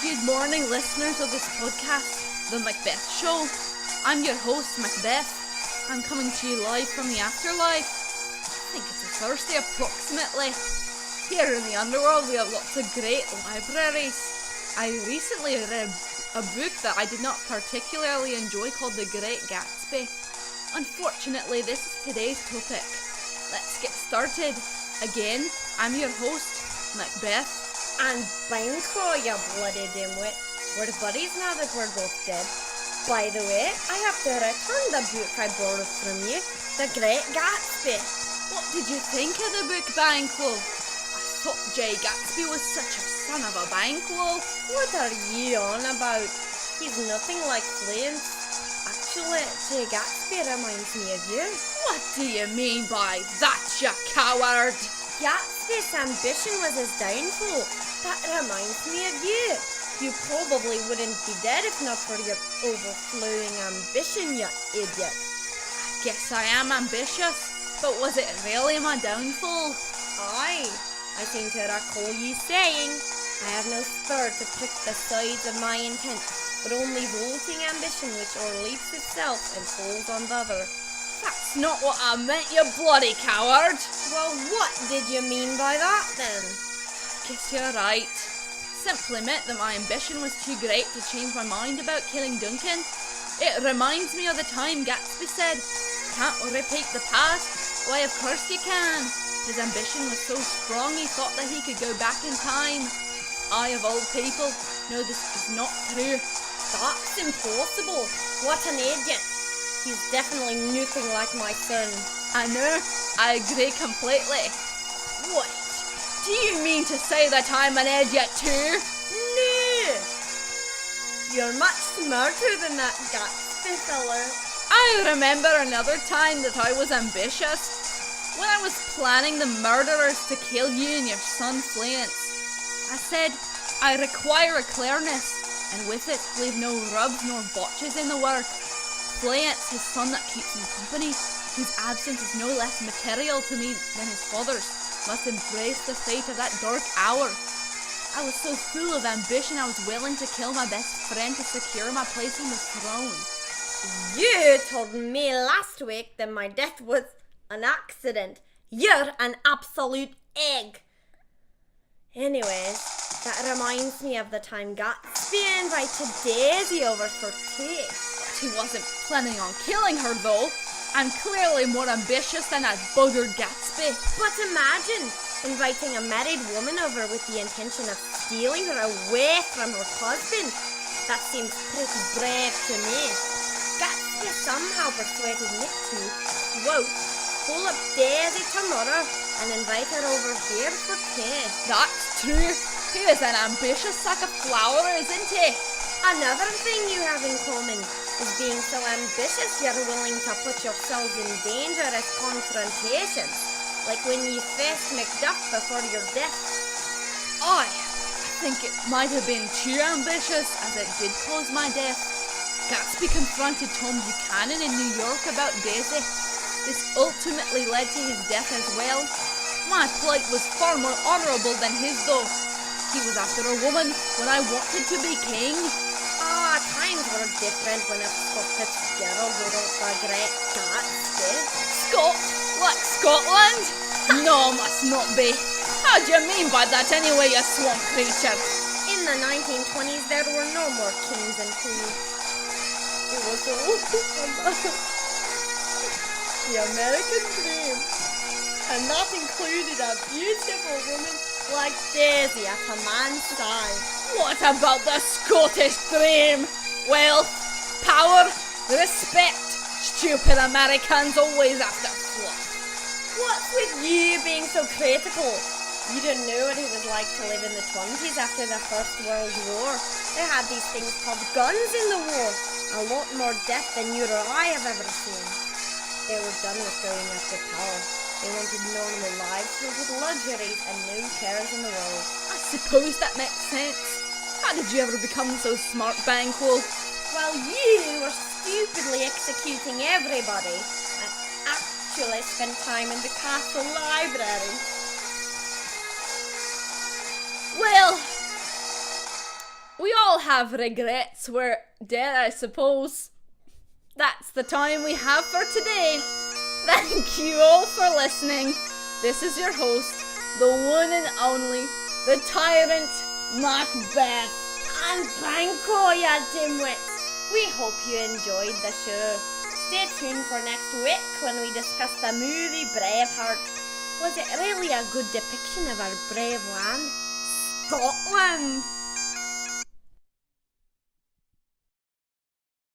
Good morning, listeners of this podcast, The Macbeth Show. I'm your host, Macbeth. I'm coming to you live from the afterlife. I think it's a Thursday approximately. Here in the underworld we have lots of great libraries. I recently read a book that I did not particularly enjoy called The Great Gatsby. Unfortunately, this is today's topic. Let's get started. Again, I'm your host, Macbeth and Banquo, you bloody dimwit. We're buddies now that we're both dead. By the way, I have to return the book I borrowed from you, The Great Gatsby. What did you think of the book, Banquo? I thought J. Gatsby was such a son of a Banquo. What are you on about? He's nothing like Flint. Actually, J. Gatsby reminds me of you. What do you mean by that, you coward? Gatsby's ambition was his downfall. That reminds me of you. You probably wouldn't be dead if not for your overflowing ambition, you idiot. I guess I am ambitious, but was it really my downfall? Aye, I seem to recall you saying, I have no spur to prick the sides of my intent, but only vaulting ambition which o'erleaps itself and falls on the other. That's not what I meant, you bloody coward. Well, what did you mean by that then? Guess you're right. Simply meant that my ambition was too great to change my mind about killing Duncan. It reminds me of the time Gatsby said, "Can't repeat the past?" Why, of course you can. His ambition was so strong he thought that he could go back in time. I, of all people, know this is not true. That's impossible. What an idiot. He's definitely nothing like my son. I know, I agree completely. What? Do you mean to say that I'm an idiot too? No! You're much smarter than that Gatsby fella. I remember another time that I was ambitious. When I was planning the murderers to kill you and your son Flint. I said, I require a clearness, and with it leave no rubs nor botches in the work. Flint, his son that keeps him company, whose absence is no less material to me than his father's, must embrace the fate of that dark hour. I was so full of ambition I was willing to kill my best friend to secure my place on the throne. You told me last week that my death was an accident. You're an absolute egg. Anyways, that reminds me of the time Gatsby invited Daisy over for tea. He wasn't planning on killing her though. I'm clearly more ambitious than that bugger Gatsby. But imagine inviting a married woman over with the intention of stealing her away from her husband. That seems pretty brave to me. Gatsby somehow persuaded Nick to, quote, pull up Daisy tomorrow and invite her over here for tea. That's true. He is an ambitious sack of flour, isn't he? Another thing you have in common is being so ambitious you're willing to put yourselves in dangerous confrontations, like when you faced Macbeth before your death. I think it might have been too ambitious, as it did cause my death. Gatsby confronted Tom Buchanan in New York about Daisy. This ultimately led to his death as well. My plight was far more honourable than his though. He was after a woman when I wanted to be king. Times were different when Scott Fitzgerald wrote the Great Gatsby. Scott? Like Scotland? No, must not be. How do you mean by that anyway, you swamp creature? In the 1920s, there were no more kings and queens. It was all about the American dream. And that included a beautiful woman like Daisy at a man's side. What about the Scottish dream? Wealth, power, respect. Stupid Americans always after fluff. What's with you being so critical? You don't know what it was like to live in the 20s after the First World War. They had these things called guns in the war. A lot more death than you or I have ever seen. They were done with going after power. They wanted normal lives filled with luxuries and no cares in the world. I suppose that makes sense. How did you ever become so smart, Banquo? Well, you were stupidly executing everybody. I actually spent time in the castle library. Well, We all have regrets. We're dead, I suppose. That's the time we have for today. Thank you all for listening. This is your host, the one and only, the tyrant, Macbeth. And Banquo, ya dimwits. We hope you enjoyed the show. Stay tuned for next week when we discuss the movie Braveheart. Was it really a good depiction of our brave land, Scotland?